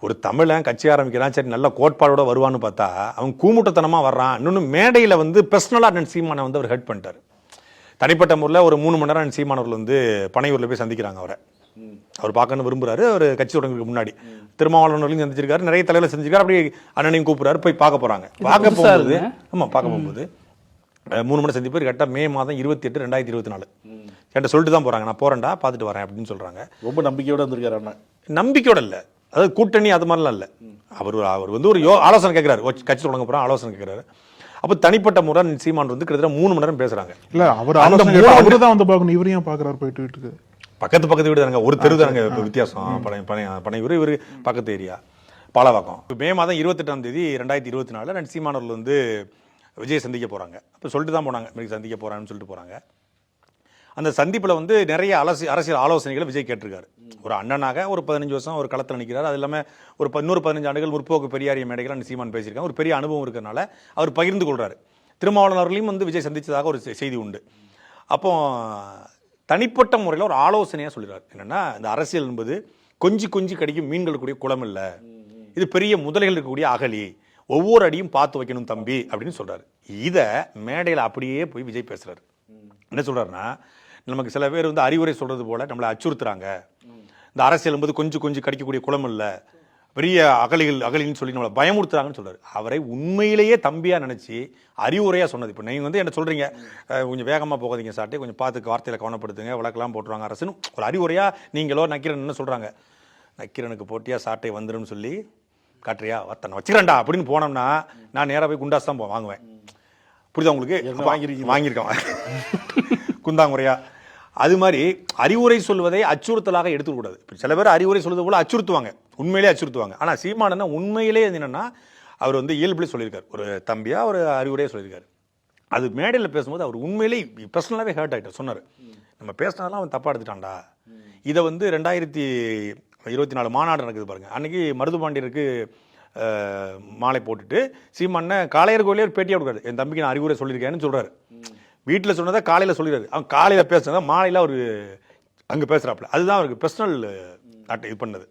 ஒரு தமிழன் கட்சி ஆரம்பிக்கிறான், சரி நல்ல கோட்பாடோட வருவான்னு பார்த்தா அவன் கூமுட்டத்தனமாக வர்றான். இன்னொன்று மேடையில் வந்து பர்சனலாக அண்ணன் சீமானை வந்து அவர் ஹெல்ப் பண்ணிட்டார். தனிப்பட்ட முறையில் ஒரு 3 மணி நேரம் அண்ணன் சீமானவர்கள் வந்து பனையூரில் போய் சந்திக்கிறாங்க. அவர் பார்க்கணும்னு விரும்புறாரு. அவர் கட்சி தொடங்குறதுக்கு முன்னாடி திருமாவளவர்களையும் சந்திச்சிருக்காரு, நிறைய தலைவர்கள் சந்திச்சிருக்காரு. அப்படி அண்ணனையும் கூப்பிடுறாரு, போய் பார்க்க போகிறாங்க. பார்க்க போகும்போது பார்க்க போகும்போது 3 மணி சந்திப்பு கரெக்டாக மே மாதம் 28, 2024 என்கிட்ட சொல்லிட்டு தான் போகிறாங்க, நான் போகிறேன்டா பார்த்துட்டு வரேன் அப்படின்னு சொல்கிறாங்க. ரொம்ப நம்பிக்கையோடு வந்திருக்காரு அண்ணா. நம்பிக்கையோட இல்லை, அதாவது கூட்டணி அது மாதிரிலாம் இல்லை. அவர் வந்து ஒரு ஆலோசனை கேட்குறாரு, கட்சி தொடங்க போகிறான் ஆலோசனை கேட்குறாரு. அப்போ தனிப்பட்ட முறை சீமான் வந்து கிட்டத்தட்ட 3 மணி நேரம் பேசுகிறாங்க. இல்லை அவர் தான் வந்து பார்க்கணும், இவரையும் பார்க்குறாரு போயிட்டு வீட்டுக்கு. பக்கத்து வீடு தானங்க, ஒரு தெரு தானங்க வித்தியாசம். பனையூர் இவர் பக்கத்து ஏரியா பாலவாக்கம். மே மாதம் 28ஆம் தேதி 2024 ரெண்டு சீமானவர்கள் வந்து விஜய் சந்திக்க போகிறாங்க. அப்போ சொல்லிட்டு தான் போனாங்க, இன்னைக்கு சந்திக்க போகிறான்னு சொல்லிட்டு போகிறாங்க. அந்த சந்திப்பில் வந்து நிறைய அரசியல் ஆலோசனைகளை விஜய் கேட்டிருக்காரு. ஒரு அண்ணனாக ஒரு 15 வருஷம் ஒரு களத்தில் நிற்கிறார். அது இல்லாமல் ஒரு 15 ஆண்டுகள் முற்போக்கு பெரியாரிய மேடைகள் சீமான் பேசியிருக்காங்க. ஒரு பெரிய அனுபவம் இருக்கிறதுனால அவர் பகிர்ந்து கொள்கிறாரு. திருமாவளவர்களையும் வந்து விஜய் சந்தித்ததாக ஒரு செய்தி உண்டு. அப்போ தனிப்பட்ட முறையில் ஒரு ஆலோசனையாக சொல்கிறார். என்னென்னா, இந்த அரசியல் என்பது கொஞ்சி கடிக்கும் மீன்கள் கூடிய குளம் இல்லை, இது பெரிய முதலைகள் இருக்கக்கூடிய அகலி, ஒவ்வொரு அடியும் பார்த்து வைக்கணும் தம்பி அப்படின்னு சொல்கிறார். இதை மேடையில் அப்படியே போய் விஜய் பேசுகிறார். என்ன சொல்கிறாருன்னா, நமக்கு சில பேர் வந்து அறிவுரை சொல்கிறது போல் நம்மளை அச்சுறுத்துறாங்க, இந்த அரசியல் என்பது கொஞ்சம் கடிக்கக்கூடிய குளம் இல்லை, பெரிய அகலின்னு சொல்லி நம்மளை பயமுறுத்துறாங்கன்னு சொல்கிறார். அவரை உண்மையிலேயே தம்பியாக நினச்சி அறிவுரையாக சொன்னது. இப்போ நீங்கள் வந்து என்ன சொல்கிறீங்க, கொஞ்சம் வேகமாக போகாதீங்க சாட்டை, கொஞ்சம் பார்த்து வார்த்தையில் கவனப்படுத்துங்க, விளக்கெல்லாம் போட்டுருவாங்க அரசுன்னு ஒரு அறிவுரையாக நீங்களோ நக்கீரன் என்ன சொல்கிறாங்க, நக்கீரனுக்கு போட்டியாக சாட்டை வந்துடும் சொல்லி காட்டுறியா, வத்தனை வச்சுக்கிறேன்டா அப்படின்னு போனோம்னா நான் நேராக போய் குண்டாஸ் தான் வாங்குவேன். புரியுதா உங்களுக்கு? வாங்கியிருக்கேன் குந்தாங்குறையா. அது மாதிரி அறிவுரை சொல்வதை அச்சுறுத்தலாக எடுத்துக்கூடாது. சில பேர் அறிவுரை சொல்வது போல அச்சுறுத்துவாங்க, உண்மையிலே அச்சுறுத்துவாங்க. ஆனால் சீமானன்னா உண்மையிலே என்னன்னா, அவர் வந்து இயல்புலேயே சொல்லியிருக்காரு, ஒரு தம்பியாக ஒரு அறிவுரையே சொல்லியிருக்காரு. அது மேடையில் பேசும்போது அவர் உண்மையிலே பர்சனலாகவே ஹர்ட் ஆகிட்டார். சொன்னார், நம்ம பேசினதெல்லாம் அவன் தப்பாக எடுத்துட்டான்டா. இதை வந்து 2024 மாநாடு நடக்குது பாருங்க, அன்னைக்கு மருதுபாண்டியருக்கு மாலை போட்டுட்டு சீமானை காளையர் கோயிலே ஒரு பேட்டியாக கொடுக்காரு, என் தம்பிக்கு நான் அறிவுரை சொல்லியிருக்கேன்னு சொல்கிறாரு. வீட்டில் சொன்னதை காலையில் சொல்லிடுறாரு, அவன் காலையில் பேசுனதை மாலையில் அவர் அங்கே பேசுகிறாப்புல. அதுதான் அவருக்கு பர்சனல் இது பண்ணது.